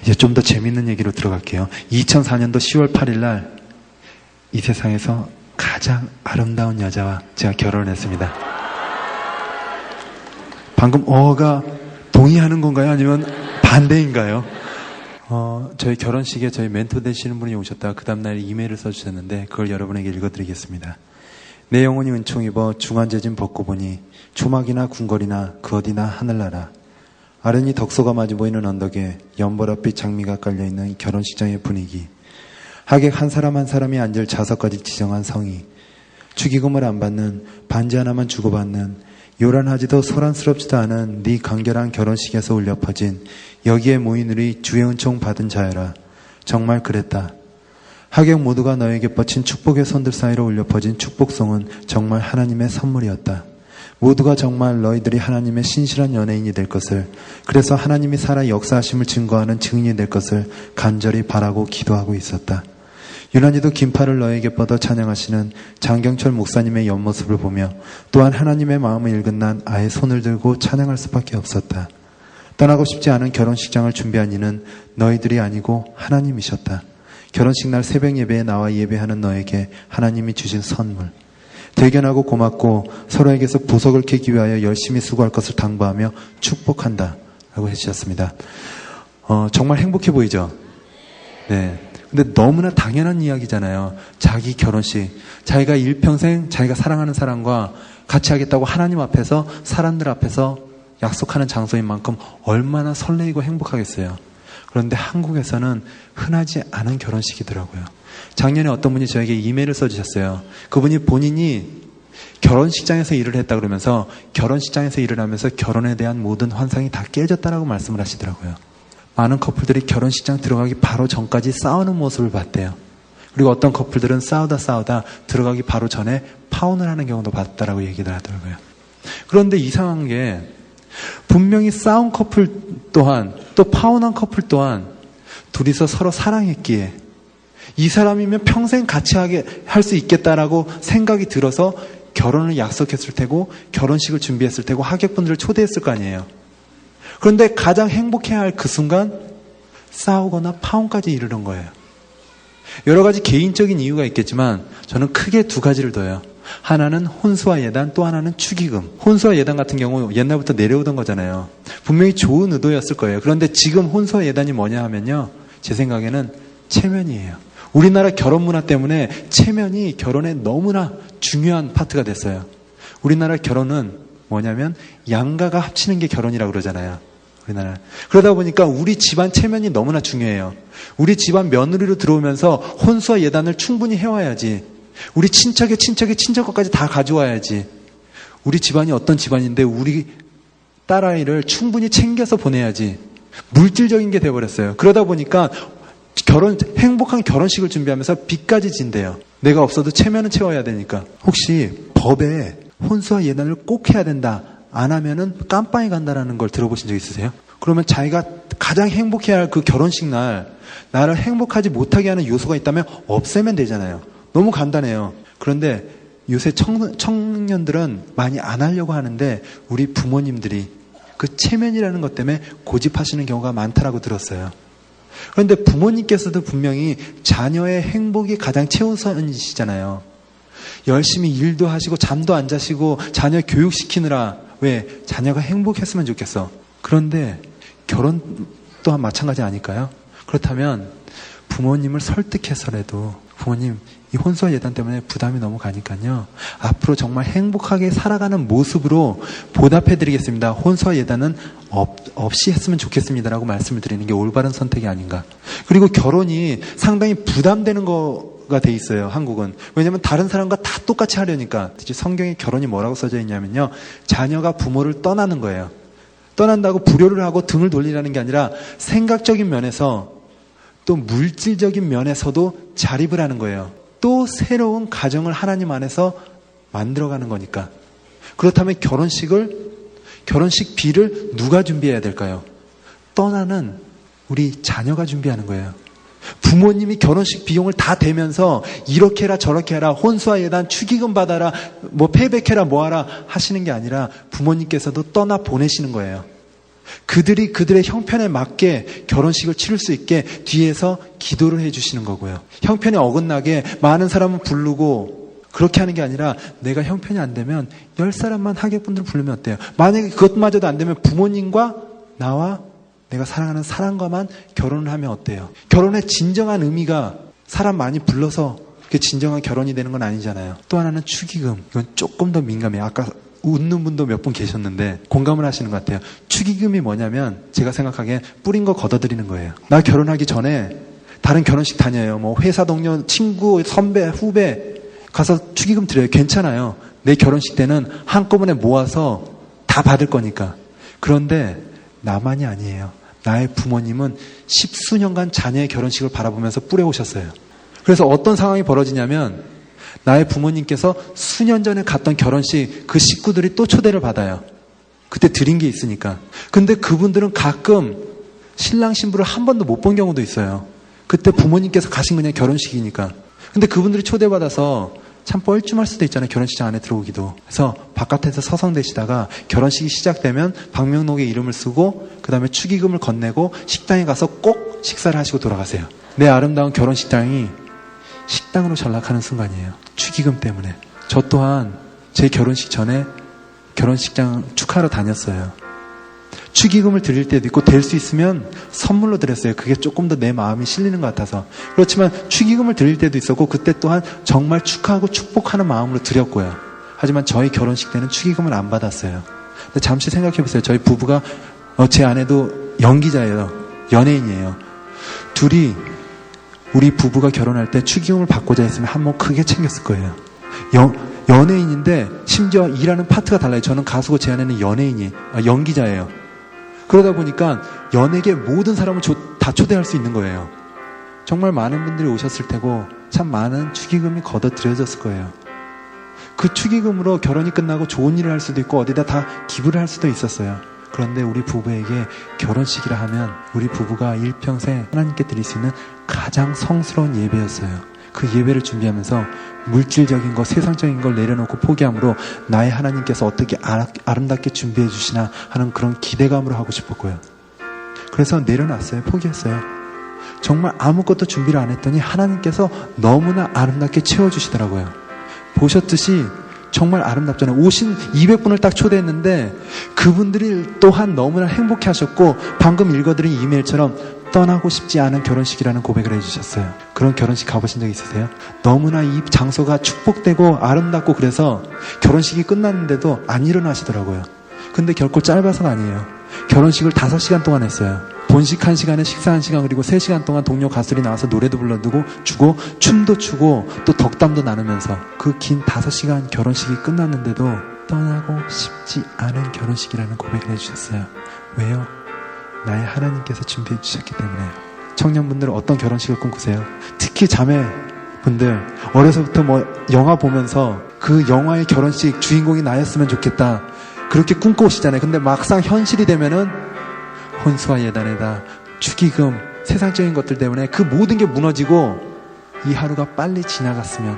이제 좀 더 재밌는 얘기로 들어갈게요. 2004년도 10월 8일 날 이 세상에서 가장 아름다운 여자와 제가 결혼을 했습니다. 방금 어가 동의하는 건가요? 아니면 반대인가요? 저희 결혼식에 저희 멘토 되시는 분이 오셨다가 그 다음날 이메일을 써주셨는데 그걸 여러분에게 읽어드리겠습니다. 내 영혼이 은총 입어 중한재진 벗고 보니 초막이나 궁궐이나 그 어디나 하늘나라 아련히 덕소가 마주 보이는 언덕에 연보랏빛 장미가 깔려있는 결혼식장의 분위기 하객 한 사람 한 사람이 앉을 좌석까지 지정한 성의 축의금을 안 받는 반지 하나만 주고받는 요란하지도 소란스럽지도 않은 네 간결한 결혼식에서 울려 퍼진 여기에 모인 우리 주의 은총 받은 자여라. 정말 그랬다. 하객 모두가 너에게 뻗친 축복의 손들 사이로 울려 퍼진 축복송은 정말 하나님의 선물이었다. 모두가 정말 너희들이 하나님의 신실한 연예인이 될 것을, 그래서 하나님이 살아 역사하심을 증거하는 증인이 될 것을 간절히 바라고 기도하고 있었다. 유난히도 긴 팔을 너에게 뻗어 찬양하시는 장경철 목사님의 옆모습을 보며 또한 하나님의 마음을 읽은 난 아예 손을 들고 찬양할 수밖에 없었다. 떠나고 싶지 않은 결혼식장을 준비한 이는 너희들이 아니고 하나님이셨다. 결혼식 날 새벽 예배에 나와 예배하는 너에게 하나님이 주신 선물. 대견하고 고맙고 서로에게서 보석을 캐기 위하여 열심히 수고할 것을 당부하며 축복한다. 라고 해주셨습니다. 정말 행복해 보이죠? 네. 근데 너무나 당연한 이야기잖아요. 자기 결혼식. 자기가 일평생 자기가 사랑하는 사람과 같이 하겠다고 하나님 앞에서 사람들 앞에서 약속하는 장소인 만큼 얼마나 설레이고 행복하겠어요. 그런데 한국에서는 흔하지 않은 결혼식이더라고요. 작년에 어떤 분이 저에게 이메일을 써주셨어요. 그분이 본인이 결혼식장에서 일을 했다 그러면서 결혼식장에서 일을 하면서 결혼에 대한 모든 환상이 다 깨졌다라고 말씀을 하시더라고요. 많은 커플들이 결혼식장 들어가기 바로 전까지 싸우는 모습을 봤대요. 그리고 어떤 커플들은 싸우다 들어가기 바로 전에 파혼을 하는 경우도 봤다라고 얘기를 하더라고요. 그런데 이상한 게 분명히 싸운 커플 또한 또 파혼한 커플 또한 둘이서 서로 사랑했기에 이 사람이면 평생 같이 할 수 있겠다라고 생각이 들어서 결혼을 약속했을 테고 결혼식을 준비했을 테고 하객분들을 초대했을 거 아니에요. 그런데 가장 행복해야 할 그 순간 싸우거나 파혼까지 이르는 거예요. 여러 가지 개인적인 이유가 있겠지만 저는 크게 두 가지를 둬요. 하나는 혼수와 예단, 또 하나는 축의금. 혼수와 예단 같은 경우 옛날부터 내려오던 거잖아요. 분명히 좋은 의도였을 거예요. 그런데 지금 혼수와 예단이 뭐냐 하면요, 제 생각에는 체면이에요. 우리나라 결혼 문화 때문에 체면이 결혼에 너무나 중요한 파트가 됐어요. 우리나라 결혼은 뭐냐면 양가가 합치는 게 결혼이라고 그러잖아요. 우리나라. 그러다 보니까 우리 집안 체면이 너무나 중요해요. 우리 집안 며느리로 들어오면서 혼수와 예단을 충분히 해와야지. 우리 친척의 친척 것까지 다 가져와야지. 우리 집안이 어떤 집안인데 우리 딸아이를 충분히 챙겨서 보내야지. 물질적인 게 돼버렸어요. 그러다 보니까 행복한 결혼식을 준비하면서 빚까지 진대요. 내가 없어도 체면은 채워야 되니까. 혹시 법에 혼수와 예단을 꼭 해야 된다, 안 하면은 깜빵에 간다라는 걸 들어보신 적 있으세요? 그러면 자기가 가장 행복해야 할 그 결혼식 날 나를 행복하지 못하게 하는 요소가 있다면 없애면 되잖아요. 너무 간단해요. 그런데 요새 청년들은 많이 안 하려고 하는데 우리 부모님들이 그 체면이라는 것 때문에 고집하시는 경우가 많다라고 들었어요. 그런데 부모님께서도 분명히 자녀의 행복이 가장 최우선이시잖아요. 열심히 일도 하시고 잠도 안 자시고 자녀 교육시키느라 왜 자녀가 행복했으면 좋겠어. 그런데 결혼 또한 마찬가지 아닐까요? 그렇다면 부모님을 설득해서라도 부모님 이 혼수와 예단 때문에 부담이 너무 가니까요, 앞으로 정말 행복하게 살아가는 모습으로 보답해드리겠습니다. 혼수와 예단은 없이 했으면 좋겠습니다라고 말씀을 드리는 게 올바른 선택이 아닌가. 그리고 결혼이 상당히 부담되는 거가 돼 있어요, 한국은. 왜냐하면 다른 사람과 다 똑같이 하려니까. 성경에 결혼이 뭐라고 써져 있냐면요, 자녀가 부모를 떠나는 거예요. 떠난다고 불효를 하고 등을 돌리라는 게 아니라 생각적인 면에서 또 물질적인 면에서도 자립을 하는 거예요. 또 새로운 가정을 하나님 안에서 만들어가는 거니까. 그렇다면 결혼식비를 누가 준비해야 될까요? 떠나는 우리 자녀가 준비하는 거예요. 부모님이 결혼식 비용을 다 대면서 이렇게 해라 저렇게 해라, 혼수와 예단, 축의금 받아라, 뭐 패백해라 뭐하라 하시는 게 아니라 부모님께서도 떠나 보내시는 거예요. 그들이 그들의 형편에 맞게 결혼식을 치를 수 있게 뒤에서 기도를 해주시는 거고요. 형편에 어긋나게 많은 사람을 부르고 그렇게 하는 게 아니라 내가 형편이 안 되면 10사람만 하객분들을 부르면 어때요? 만약에 그것마저도 안 되면 부모님과 나와 내가 사랑하는 사람과만 결혼을 하면 어때요? 결혼의 진정한 의미가 사람 많이 불러서 그게 진정한 결혼이 되는 건 아니잖아요. 또 하나는 축의금. 이건 조금 더 민감해요. 아까 웃는 분도 몇 분 계셨는데 공감을 하시는 것 같아요. 축의금이 뭐냐면 제가 생각하기엔 뿌린 거 걷어들이는 거예요. 나 결혼하기 전에 다른 결혼식 다녀요. 뭐 회사 동료, 친구, 선배, 후배 가서 축의금 드려요. 괜찮아요. 내 결혼식 때는 한꺼번에 모아서 다 받을 거니까. 그런데 나만이 아니에요. 나의 부모님은 10수년간 자녀의 결혼식을 바라보면서 뿌려오셨어요. 그래서 어떤 상황이 벌어지냐면 나의 부모님께서 수년 전에 갔던 결혼식 그 식구들이 또 초대를 받아요. 그때 드린 게 있으니까. 근데 그분들은 가끔 신랑 신부를 한 번도 못 본 경우도 있어요. 그때 부모님께서 가신 그냥 결혼식이니까. 근데 그분들이 초대받아서 참 뻘쭘할 수도 있잖아요. 결혼식장 안에 들어오기도. 그래서 바깥에서 서성대시다가 결혼식이 시작되면 방명록에 이름을 쓰고 그 다음에 축의금을 건네고 식당에 가서 꼭 식사를 하시고 돌아가세요. 내 아름다운 결혼식장이 식당으로 전락하는 순간이에요. 축의금 때문에. 저 또한 제 결혼식 전에 결혼식장 축하하러 다녔어요. 축의금을 드릴 때도 있고 될 수 있으면 선물로 드렸어요. 그게 조금 더 내 마음이 실리는 것 같아서. 그렇지만 축의금을 드릴 때도 있었고 그때 또한 정말 축하하고 축복하는 마음으로 드렸고요. 하지만 저희 결혼식 때는 축의금을 안 받았어요. 근데 잠시 생각해 보세요. 저희 부부가 제 아내도 연기자예요. 연예인이에요. 둘이 우리 부부가 결혼할 때 축의금을 받고자 했으면 한몫 크게 챙겼을 거예요. 연예인인데 심지어 일하는 파트가 달라요. 저는 가수고 제 아내는 연기자예요. 그러다 보니까 연예계 모든 사람을 다 초대할 수 있는 거예요. 정말 많은 분들이 오셨을 테고 참 많은 축의금이 걷어들여졌을 거예요. 그 축의금으로 결혼이 끝나고 좋은 일을 할 수도 있고 어디다 다 기부를 할 수도 있었어요. 그런데 우리 부부에게 결혼식이라 하면 우리 부부가 일평생 하나님께 드릴 수 있는 가장 성스러운 예배였어요. 그 예배를 준비하면서 물질적인 것, 세상적인 걸 내려놓고 포기함으로 나의 하나님께서 어떻게 아름답게 준비해 주시나 하는 그런 기대감으로 하고 싶었고요. 그래서 내려놨어요. 포기했어요. 정말 아무것도 준비를 안 했더니 하나님께서 너무나 아름답게 채워주시더라고요. 보셨듯이 정말 아름답잖아요. 오신 200분을 딱 초대했는데 그분들이 또한 너무나 행복해 하셨고 방금 읽어드린 이메일처럼 떠나고 싶지 않은 결혼식이라는 고백을 해주셨어요. 그런 결혼식 가보신 적 있으세요? 너무나 이 장소가 축복되고 아름답고 그래서 결혼식이 끝났는데도 안 일어나시더라고요. 근데 결코 짧아서가 아니에요. 결혼식을 5시간 동안 했어요. 본식 1시간에 식사 1시간 그리고 3시간 동안 동료 가수들이 나와서 노래도 주고 춤도 추고 또 덕담도 나누면서 그 긴 5시간 결혼식이 끝났는데도 떠나고 싶지 않은 결혼식이라는 고백을 해주셨어요. 왜요? 나의 하나님께서 준비해 주셨기 때문에요. 청년분들은 어떤 결혼식을 꿈꾸세요? 특히 자매분들 어려서부터 영화 보면서 그 영화의 결혼식 주인공이 나였으면 좋겠다 그렇게 꿈꿔오시잖아요. 근데 막상 현실이 되면은 혼수와 예단에다 축의금 세상적인 것들 때문에 그 모든 게 무너지고 이 하루가 빨리 지나갔으면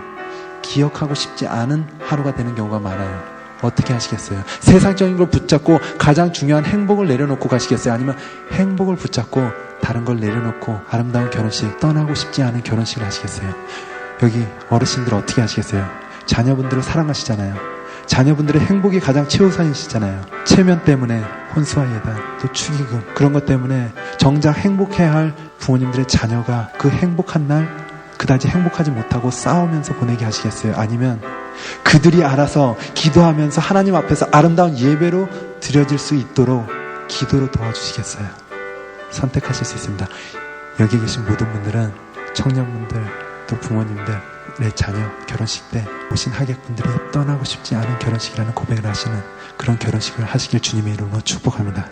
기억하고 싶지 않은 하루가 되는 경우가 많아요. 어떻게 하시겠어요? 세상적인 걸 붙잡고 가장 중요한 행복을 내려놓고 가시겠어요? 아니면 행복을 붙잡고 다른 걸 내려놓고 아름다운 결혼식, 떠나고 싶지 않은 결혼식을 하시겠어요? 여기 어르신들 어떻게 하시겠어요? 자녀분들을 사랑하시잖아요. 자녀분들의 행복이 가장 최우선이시잖아요. 체면 때문에 혼수와 예단, 또 축의금 그런 것 때문에 정작 행복해야 할 부모님들의 자녀가 그 행복한 날 그다지 행복하지 못하고 싸우면서 보내게 하시겠어요? 아니면 그들이 알아서 기도하면서 하나님 앞에서 아름다운 예배로 드려질 수 있도록 기도로 도와주시겠어요? 선택하실 수 있습니다. 여기 계신 모든 분들은 청년분들 또 부모님들 내 자녀 결혼식 때 오신 하객분들이 떠나고 싶지 않은 결혼식이라는 고백을 하시는 그런 결혼식을 하시길 주님의 이름으로 축복합니다.